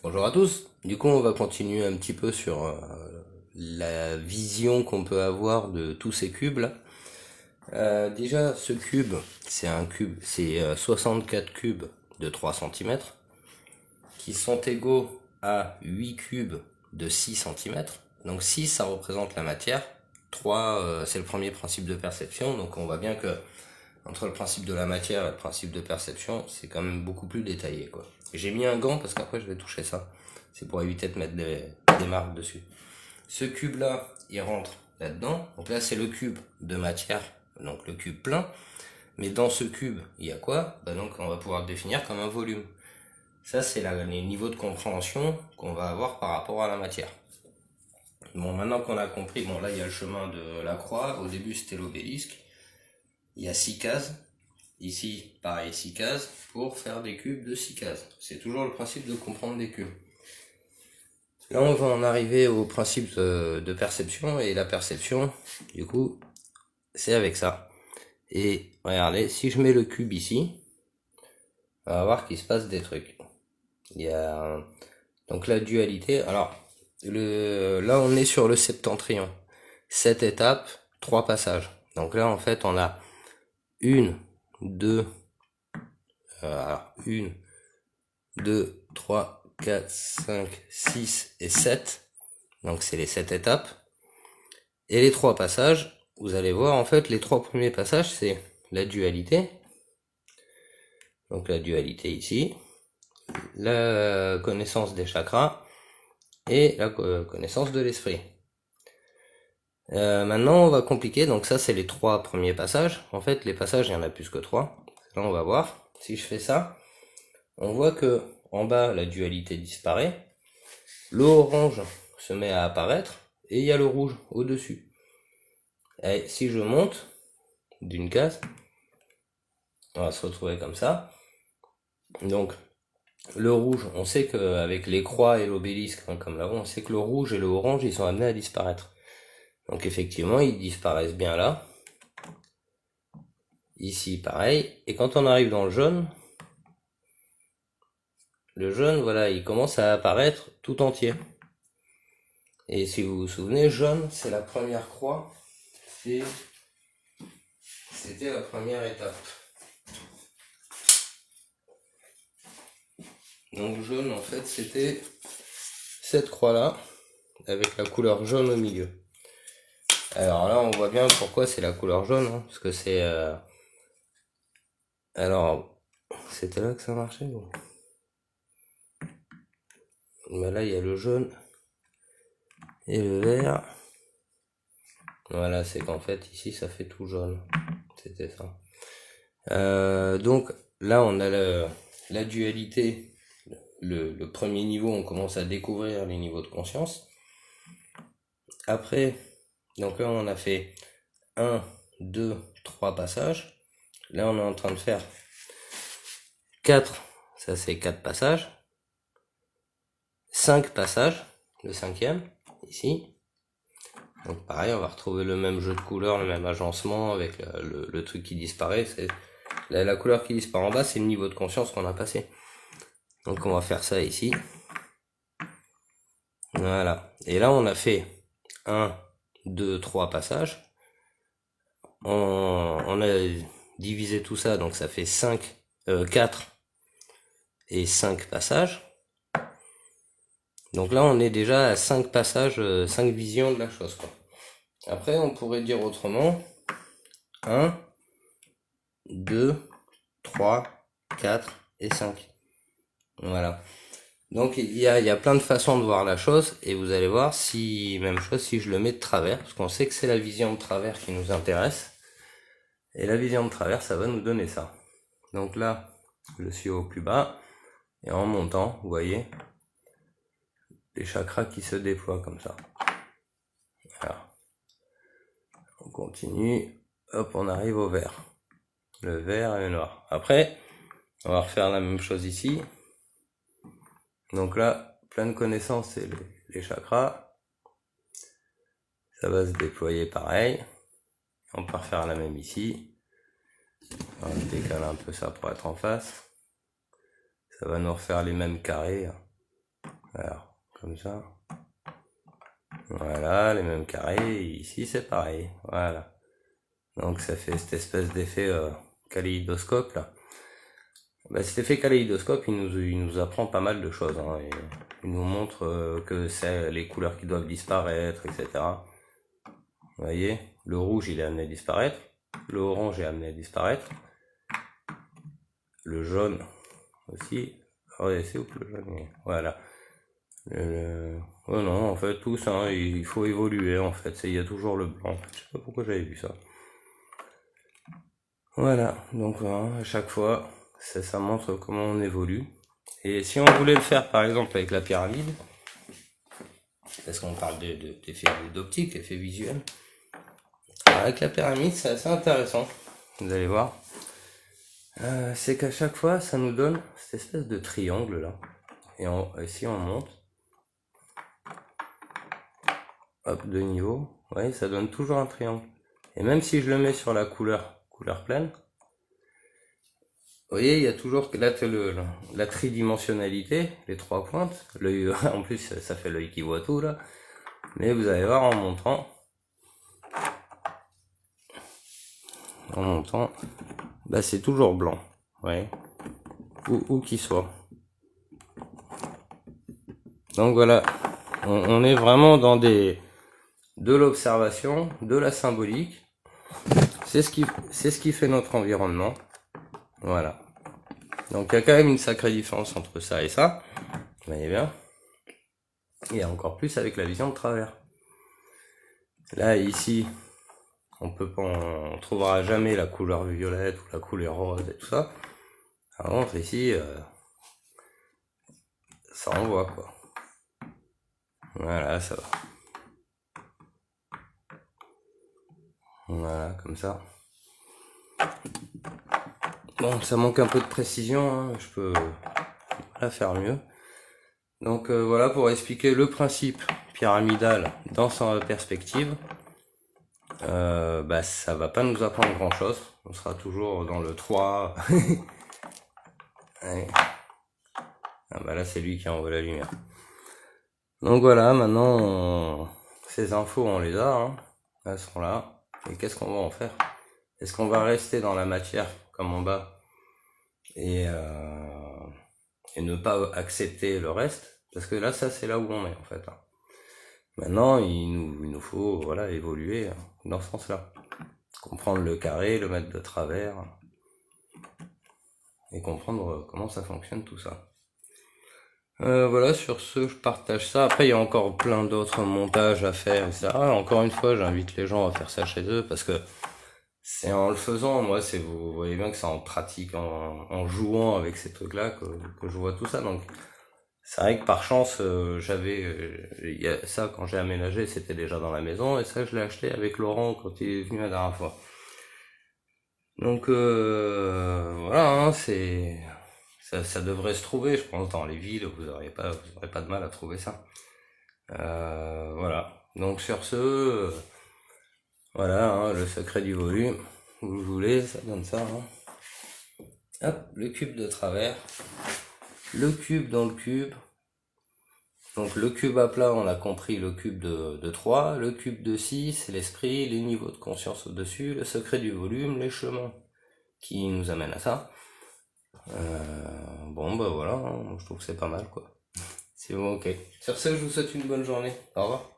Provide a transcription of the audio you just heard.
Bonjour à tous. Du coup, on va continuer un petit peu sur la vision qu'on peut avoir de tous ces cubes là. Déjà, ce cube, c'est 64 cubes de 3 cm qui sont égaux à 8 cubes de 6 cm. Donc 6, ça représente la matière. 3, c'est le premier principe de perception. Donc on voit bien que entre le principe de la matière et le principe de perception, c'est quand même beaucoup plus détaillé, quoi. J'ai mis un gant parce qu'après je vais toucher ça. C'est pour éviter de mettre des marques dessus. Ce cube-là, il rentre là-dedans. Donc là, c'est le cube de matière, donc le cube plein. Mais dans ce cube, il y a quoi? Donc on va pouvoir le définir comme un volume. Ça, c'est les niveaux de compréhension qu'on va avoir par rapport à la matière. Bon, maintenant qu'on a compris, bon là, il y a le chemin de la croix. Au début, c'était l'obélisque. Il y a 6 cases. Ici, pareil, 6 cases pour faire des cubes de 6 cases. C'est toujours le principe de comprendre des cubes. Là, on va en arriver au principe de perception, et la perception, du coup, c'est avec ça. Et regardez, si je mets le cube ici, on va voir qu'il se passe des trucs. Il y a donc la dualité. Alors, là, on est sur le septentrion. 7 étapes, 3 passages. Donc là, en fait, on a une, deux, 1, 2, 3, 4, 5, 6 et 7. Donc c'est les 7 étapes. Et les 3 passages, vous allez voir, en fait, les 3 premiers passages, c'est la dualité. Donc la dualité ici, la connaissance des chakras et la connaissance de l'esprit. Maintenant, on va compliquer. Donc ça, c'est les 3 premiers passages. En fait, les passages, il y en a plus que 3. Là, on va voir. Si je fais ça, on voit que en bas, la dualité disparaît. Le orange se met à apparaître et il y a le rouge au-dessus. Et si je monte d'une case, on va se retrouver comme ça. Donc le rouge, on sait qu'avec les croix et l'obélisque, comme là-haut, on sait que le rouge et le orange, ils sont amenés à disparaître. Donc effectivement, ils disparaissent bien là. Ici, pareil. Et quand on arrive dans le jaune, voilà, il commence à apparaître tout entier. Et si vous vous souvenez, jaune, c'est la première croix. C'était la première étape. Donc jaune, en fait, c'était cette croix-là, avec la couleur jaune au milieu. Alors là, on voit bien pourquoi c'est la couleur jaune, hein, parce que c'est... Alors, c'était là que ça marchait, bon. Mais là, il y a le jaune et le vert. Voilà, c'est qu'en fait, ici, ça fait tout jaune. C'était ça. Donc, là, on a la dualité. Le premier niveau, on commence à découvrir les niveaux de conscience. Après, donc là, on a fait 1, 2, 3 passages. Là, on est en train de faire 4, ça c'est 4 passages. 5 passages, le 5e, ici. Donc pareil, on va retrouver le même jeu de couleurs, le même agencement avec le truc qui disparaît. La couleur qui disparaît en bas, c'est le niveau de conscience qu'on a passé. Donc on va faire ça ici. Voilà. Et là, on a fait 1, 2, 3 passages. On a divisé tout ça, donc ça fait 4 et 5 passages. Donc là, on est déjà à 5 passages, 5 visions de la chose, quoi. Après, on pourrait dire autrement. 1, 2, 3, 4 et 5. Voilà. Donc il y a plein de façons de voir la chose, et vous allez voir même chose si je le mets de travers, parce qu'on sait que c'est la vision de travers qui nous intéresse. Et la vision de travers, ça va nous donner ça. Donc là, je suis au plus bas, et en montant, vous voyez, les chakras qui se déploient comme ça. Voilà. On continue, hop, on arrive au vert. Le vert et le noir. Après, on va refaire la même chose ici. Donc là, pleine connaissance, c'est les chakras. Ça va se déployer pareil. On peut refaire la même ici. On décale un peu ça pour être en face. Ça va nous refaire les mêmes carrés. Alors, comme ça. Voilà, les mêmes carrés. Ici, c'est pareil. Voilà. Donc, ça fait cette espèce d'effet kaléidoscope, là. Bah, cet effet kaléidoscope, il nous apprend pas mal de choses. Hein, et il nous montre que c'est les couleurs qui doivent disparaître, etc. Vous voyez, le rouge, il est amené à disparaître. Le orange est amené à disparaître. Le jaune aussi. Ouais, c'est où que le jaune? Voilà. Oh non, en fait, tout ça, il faut évoluer, en fait. Il y a toujours le blanc. Je sais pas pourquoi j'avais vu ça. Voilà, donc voilà, à chaque fois, ça montre comment on évolue. Et si on voulait le faire, par exemple, avec la pyramide, parce qu'on parle d'effets d'optique, effets visuels, avec la pyramide, c'est assez intéressant. Vous allez voir. C'est qu'à chaque fois, ça nous donne cette espèce de triangle là. Et si on monte, hop, de niveau, vous voyez, ça donne toujours un triangle. Et même si je le mets sur la couleur pleine, vous voyez, il y a toujours la tridimensionnalité, les trois pointes. L'œil, en plus, ça fait l'œil qui voit tout là. Mais vous allez voir en montant, bah c'est toujours blanc, ouais, où qu'il soit. Donc voilà, on est vraiment dans de l'observation, de la symbolique. C'est ce qui fait notre environnement. Voilà. Donc il y a quand même une sacrée différence entre ça et ça. Vous voyez bien. Et encore plus avec la vision de travers. Là, ici, on trouvera jamais la couleur violette ou la couleur rose et tout ça. Par contre, ici, ça envoie quoi. Voilà, ça va. Voilà, comme ça. Bon, ça manque un peu de précision, hein, je peux la faire mieux. Donc voilà pour expliquer le principe pyramidal dans sa perspective. Bah ça va pas nous apprendre grand chose, on sera toujours dans le 3. Ouais. Ah bah là c'est lui qui envoie la lumière. Donc voilà, maintenant ces infos on les a, hein. Elles sont là. Et qu'est-ce qu'on va en faire? Est-ce qu'on va rester dans la matière comme en bas et ne pas accepter le reste? Parce que là ça c'est là où on est en fait. Maintenant il nous faut voilà évoluer dans ce sens-là. Comprendre le carré, le mettre de travers et comprendre comment ça fonctionne tout ça. Voilà, sur ce, je partage ça. Après, il y a encore plein d'autres montages à faire, etc. Encore une fois, j'invite les gens à faire ça chez eux parce que c'est en le faisant, moi, vous voyez bien que c'est en pratique, en jouant avec ces trucs-là que je vois tout ça. Donc, c'est vrai que par chance, ça quand j'ai aménagé, c'était déjà dans la maison et ça, je l'ai acheté avec Laurent quand il est venu la dernière fois. Donc, voilà, hein, ça devrait se trouver, je pense, dans les villes, vous aurez pas de mal à trouver ça. Voilà. Donc sur ce, voilà, hein, le secret du volume. Vous voulez, ça donne ça. Hein. Hop, le cube de travers. Le cube dans le cube. Donc le cube à plat, on a compris le cube de 3. Le cube de 6, l'esprit, les niveaux de conscience au-dessus. Le secret du volume, les chemins qui nous amènent à ça. Bon bah voilà, hein, je trouve que c'est pas mal quoi. C'est bon, ok. Sur ce, je vous souhaite une bonne journée. Au revoir.